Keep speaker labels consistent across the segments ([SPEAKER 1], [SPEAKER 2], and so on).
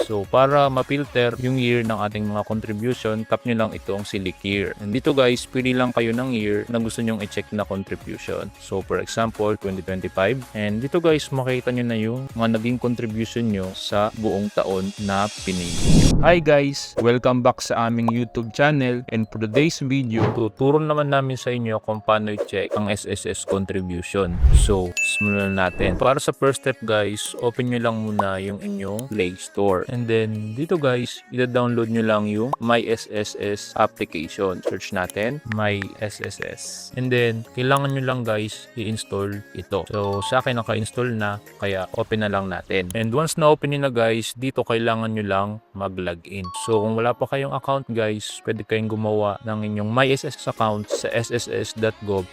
[SPEAKER 1] So para ma-filter yung year ng ating mga contribution, tap nyo lang itong select year. And dito guys, pili lang kayo ng year na gusto nyong i-check na contribution. So for example, 2025. And dito guys, makita nyo na yung mga naging contribution nyo sa buong taon na pinili. Hi guys! Welcome back sa aming YouTube channel, and for today's video, tuturo naman namin sa inyo kung paano i-check ang SSS contribution. So, simulan natin. Para sa first step guys, open nyo lang muna yung inyong Play Store. And then, dito guys, ida-download nyo lang yung My SSS application. Search natin, My SSS. And then, kailangan nyo lang guys i-install ito. So, sa akin naka-install na, kaya open na lang natin. And once na open nyo na guys, dito kailangan nyo lang mag-login. So kung wala pa kayong account guys, pwede kayong gumawa ng inyong MySSS account sa sss.gov.ph.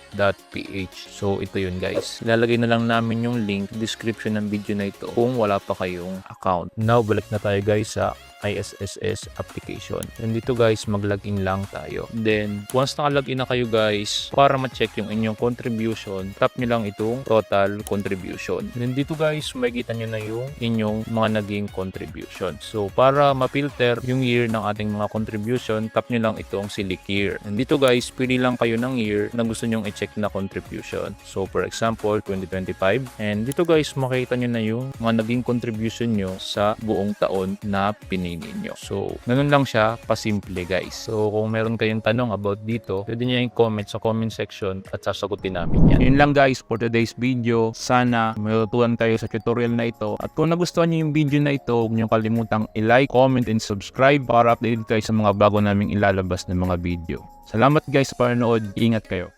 [SPEAKER 1] So ito yun guys. Ilalagay na lang namin yung link description ng video na ito kung wala pa kayong account. Now balik na tayo guys sa ISSS application. And dito guys, mag-login lang tayo. Then, once naka-login na kayo guys, para ma-check yung inyong contribution, tap nyo lang itong total contribution. And dito guys, makikita nyo na yung inyong mga naging contribution. So, para ma-filter yung year ng ating mga contribution, tap nyo lang itong select year. And dito guys, pili lang kayo ng year na gusto nyong i-check na contribution. So, for example, 2025. And dito guys, makikita nyo na yung mga naging contribution nyo sa buong taon na pinili ninyo. So, ganun lang siya, pasimple guys. So, kung meron kayong tanong about dito, pwede nyo yung comment sa comment section at sasagutin namin yan. Yun lang guys for today's video. Sana may natutunan kayo sa tutorial na ito. At kung nagustuhan nyo yung video na ito, huwag nyo kalimutang i-like, comment, and subscribe para updated kayo sa mga bago naming ilalabas na mga video. Salamat guys sa panonood. Ingat kayo.